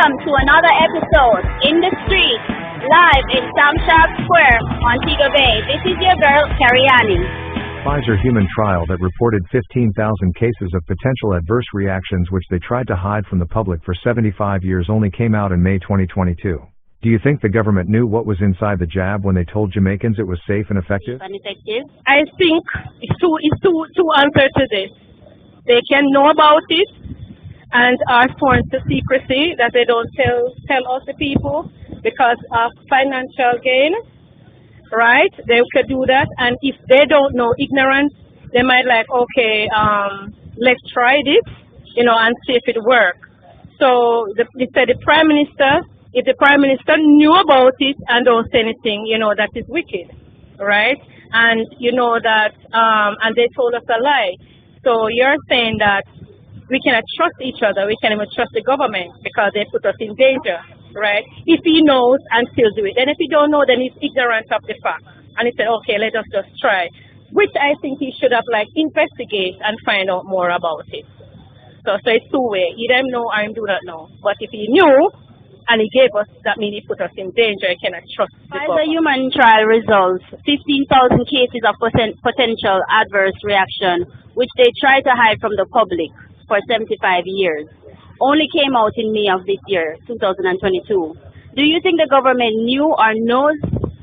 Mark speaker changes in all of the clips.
Speaker 1: Welcome to another episode in the street, live in Sam Sharp Square, Montego Bay. This is your girl, Cariani.
Speaker 2: Pfizer human trial that reported 15,000 cases of potential adverse reactions which they tried to hide from the public for 75 years only came out in May 2022. Do you think the government knew what was inside the jab when they told Jamaicans it was safe and effective?
Speaker 3: I think it's two answers to this. They can know about it and are sworn to secrecy, that they don't tell us the people because of financial gain, right? They could do that, and if they don't know ignorance, they might like, okay, let's try this, and see if it works. So they said the Prime Minister, if the Prime Minister knew about it and don't say anything, that is wicked, right? And that, and they told us a lie. So you're saying that we cannot trust each other, we can't even trust the government because they put us in danger, right? If he knows and still do it. And if he don't know, then he's ignorant of the fact. And he said, okay, let us just try. Which I think he should have investigate and find out more about it. So it's two-way. Either him know or him do not know. But if he knew and he gave us, that means he put us in danger. He cannot trust the government.
Speaker 1: Pfizer human trial results, 15,000 cases of potential adverse reaction, which they tried to hide from the public for 75 years, only came out in May of this year, 2022. Do you think the government knew or knows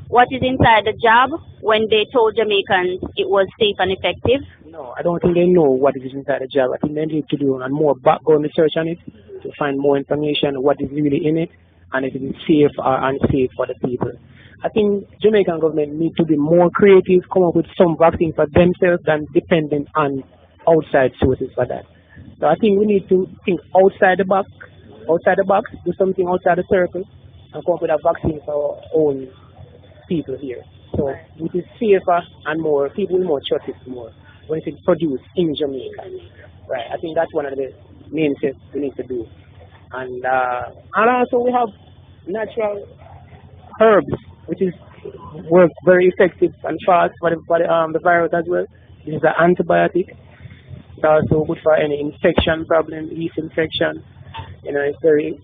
Speaker 1: what is inside the jab when they told Jamaicans it was safe and effective?
Speaker 4: No, I don't think they know what is inside the jab. I think they need to do a more background research on it to find more information, what is really in it, and if it is safe or unsafe for the people. I think Jamaican government need to be more creative, come up with some vaccine for themselves than dependent on outside sources for that. So I think we need to think outside the box, do something outside the circle, and come up with a vaccine for our own people here. So it is safer and more, people will more trust it more when it's produced in Jamaica. Right, I think that's one of the main things we need to do. And also we have natural herbs, which is work very effective and fast for the virus as well. This is an antibiotic. It's also good for any infection problem, yeast infection. It's very,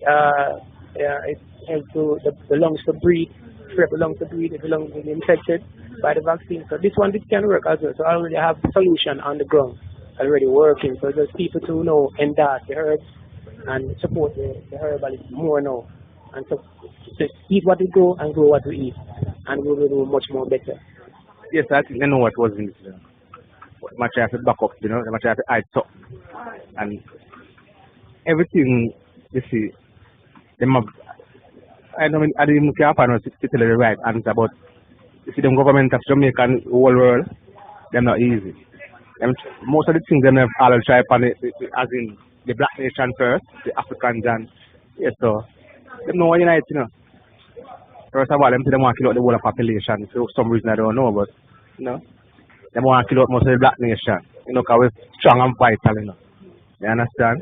Speaker 4: it helps the lungs to breathe, free up the lungs to breathe if the lungs is infected by the vaccine. So this can work as well. So I already have the solution on the ground, already working. So just people to know endorse the herbs and support the herbalists more now. And so eat what we grow and grow what we eat. And we will do much more better.
Speaker 5: Yes, I think I know what was in this. Much I have to back up, much I have to add up. And everything, you see, I don't even care if I know to tell you the right answer, but you see, the government of Jamaica and the whole world, they're not easy. Most of the things they have all try upon it, as in the black nation first, the Africans, and yes, so they know what unite, First of all, them want to kill out the whole population. For some reason I don't know, but they want to kill out most of the black nation, because we're strong and vital, You understand?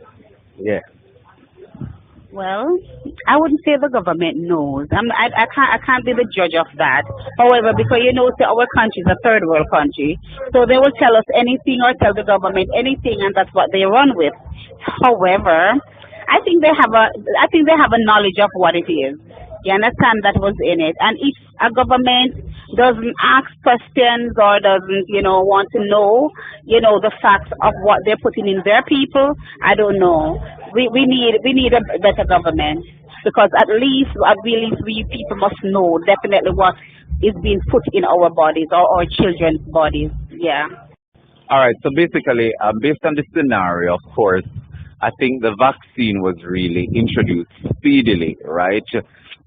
Speaker 5: Yeah.
Speaker 1: Well, I wouldn't say the government knows. I can't be the judge of that. However, because our country is a third world country, so they will tell us anything or tell the government anything, and that's what they run with. However, I think they have a knowledge of what it is. You understand that was in it, and if a government doesn't ask questions or doesn't, want to know, the facts of what they're putting in their people, I don't know. We need a better government, because at least we people must know definitely what is being put in our bodies or our children's bodies. Yeah.
Speaker 6: All right. So basically, based on the scenario, of course, I think the vaccine was really introduced speedily, right?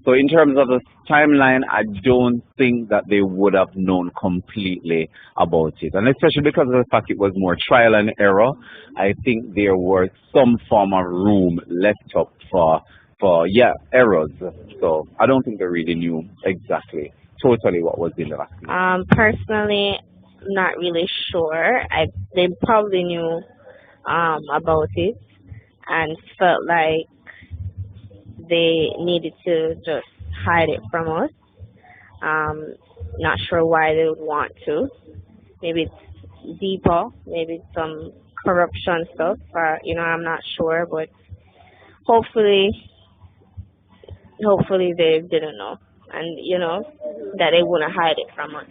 Speaker 6: So in terms of the timeline, I don't think that they would have known completely about it. And especially because of the fact it was more trial and error, I think there was some form of room left up for errors. So I don't think they really knew exactly, totally what was in the vaccine.
Speaker 7: Personally, not really sure. They probably knew about it and felt like they needed to just hide it from us. Not sure why they would want to. Maybe it's deeper, maybe it's some corruption stuff, or I'm not sure, but hopefully hopefully they didn't know, and that they wouldn't hide it from us.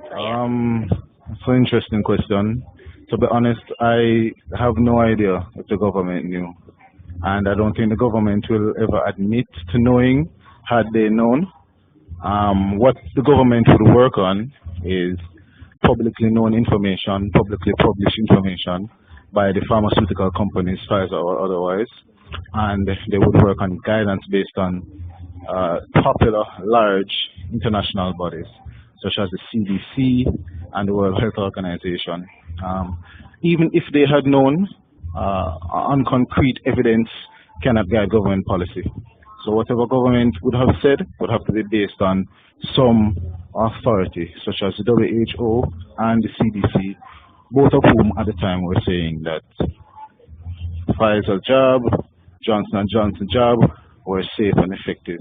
Speaker 7: So yeah.
Speaker 8: It's an interesting question. To be honest, I have no idea if the government knew, and I don't think the government will ever admit to knowing had they known. What the government would work on is publicly known information, publicly published information by the pharmaceutical companies, Pfizer or otherwise, and they would work on guidance based on popular, large international bodies such as the CDC and the World Health Organization. Even if they had known, on concrete evidence cannot guide government policy. So whatever government would have said would have to be based on some authority, such as the WHO and the CDC, both of whom at the time were saying that Pfizer jab, Johnson & Johnson jab were safe and effective.